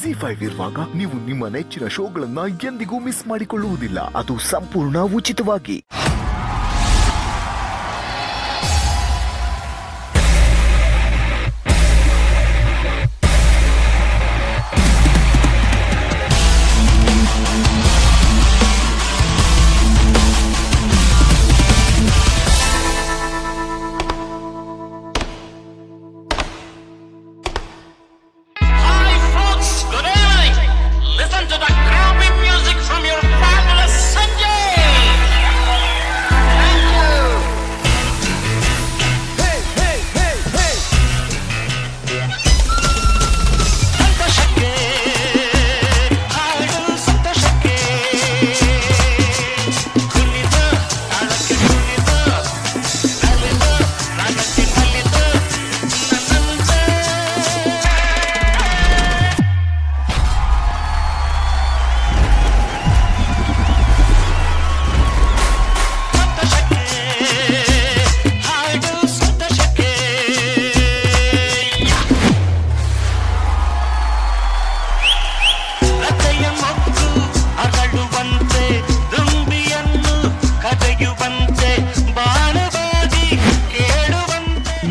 ಜಿ5 ಇರುವಾಗ ನೀವು ನಿಮ್ಮ ನೆಚ್ಚಿನ ಶೋಗಳನ್ನ ಎಂದಿಗೂ ಮಿಸ್ ಮಾಡಿಕೊಳ್ಳುವುದಿಲ್ಲ. ಅದು ಸಂಪೂರ್ಣ ಉಚಿತವಾಗಿ.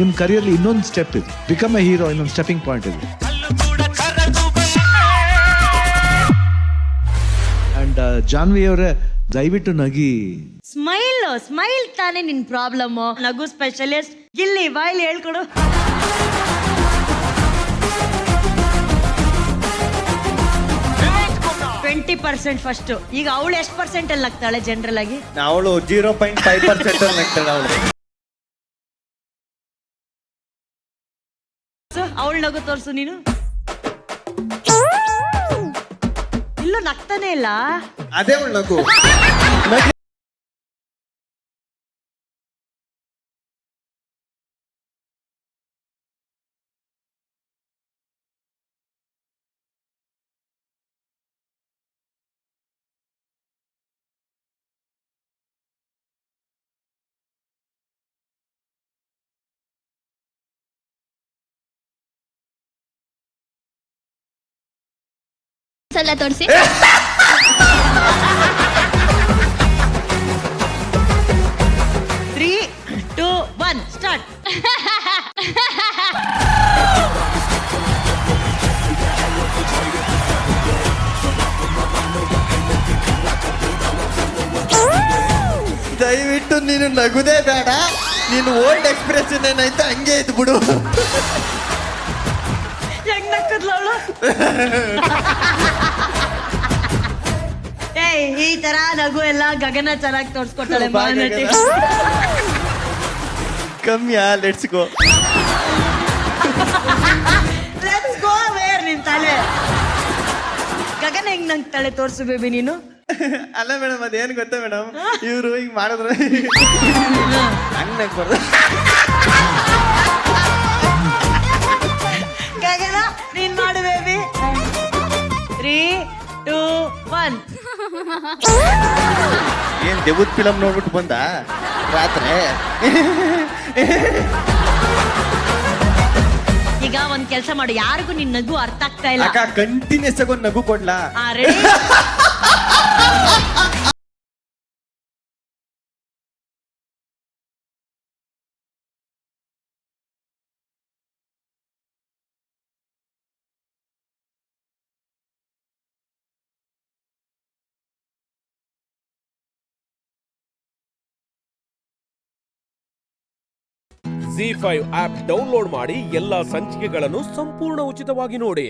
ನಿಮ್ಮ ಕರಿಯರ್ಲಿ ಇನ್ನೊಂದು ಸ್ಟೆಪ್ ಇದೆ, ಬಿಕಮ್ ಎ ಹೀರೋ, ಇನ್ನೊಂದು ಸ್ಟೆಪಿಂಗ್ ಪಾಯಿಂಟ್ ಇದೆ. ಅಂಡ್ ಜಾನ್ವಿ ಅವರೇ ದಯವಿಟ್ಟು ನಗಿ. ಸ್ಮೈಲ್ ತಾನೇ ನಿನ್ ಪ್ರಾಬ್ಲಮ್. ನಗು ಸ್ಪೆಷಲಿಸ್ಟ್ ಗಿಲ್ಲಿ ಬಾಯ್ಲಿ ಹೇಳ್ಕೊಡು. ಫಸ್ಟ್ ಈಗ ಅವಳು ಎಷ್ಟು ಪರ್ಸೆಂಟ್ ಅಲ್ಲಿ ನಗ್ತಾಳೆ ಜನರಲ್ ಆಗಿ? ಅವಳು 0.5% ಅಲ್ಲಿ ನಗ್ತಾಳೆ ಅವಳು. ಅವಳು ನಗು ತೋರ್ಸು ನೀನು. ಇಲ್ಲೂ ನಗ್ತಾನೆ ಇಲ್ಲ. ಅದೇ ಅವಳು ನಗು. ಸಲ ತೋರಿಸಿ. 3, 2, 1 ಸ್ಟಾರ್ಟ್. ದಯವಿಟ್ಟು ನೀನು ನಗುದೇ ಬೇಡ. ನೀನು ಓಲ್ಡ್ ಎಕ್ಸ್ಪ್ರೆಷನ್ ಏನಾಯ್ತು ಹಂಗೆ ಇದ್ ಬಿಡು. ಹೆಂಗ್ ನಕ್ಕದ್ಲ ಅವಳು? ಈ ತರ ನಗು ಎಲ್ಲ ಗಗನ ಚೆನ್ನಾಗಿ ತೋರ್ಸ್ಕೊಟ್ಟಾಳೆ. ಕಮ್ಮಿಯಾ? Let's go. ವೇರ್ ನಿನ್ ತಲೆ. ಗಗನ ಹೆಂಗ್ ನಗ್ತಾಳೆ ತೋರ್ಸು ಬೇಬಿ ನೀನು. ಅಲ್ಲ ಮೇಡಮ್, ಅದೇನು ಗೊತ್ತಾ ಮೇಡಮ್, ಇವ್ರು ಹಿಂಗ್ ಮಾಡಿದ್ರೆ ಹಂಗ್ ನಗ್ಬಾರ್ದು. ಗಗನ ನೀನ್ ಮಾಡು ಬೇಬಿ. 3, 2, 1 ಏನ್ ದೆವ್ವದ ಫಿಲಮ್ ನೋಡ್ಬಿಟ್ಟು ಬಂದ ರಾತ್ರಿ? ಈಗ ಒಂದ್ ಕೆಲ್ಸ ಮಾಡು, ಯಾರಿಗೂ ನಿನ್ ನಗು ಅರ್ಥ ಆಗ್ತಾ ಇಲ್ಲ. ಅಕ್ಕ ಕಂಟಿನ್ಯೂಸ್ ಆಗಿ ಒಂದ್ ನಗು ಕೊಡ್ಲಾ? ರೆಡಿ? ಜಿ5 ಆಪ್ ಡೌನ್ಲೋಡ್ ಮಾಡಿ ಎಲ್ಲಾ ಸಂಚಿಕೆಗಳನ್ನು ಸಂಪೂರ್ಣ ಉಚಿತವಾಗಿ ನೋಡಿ.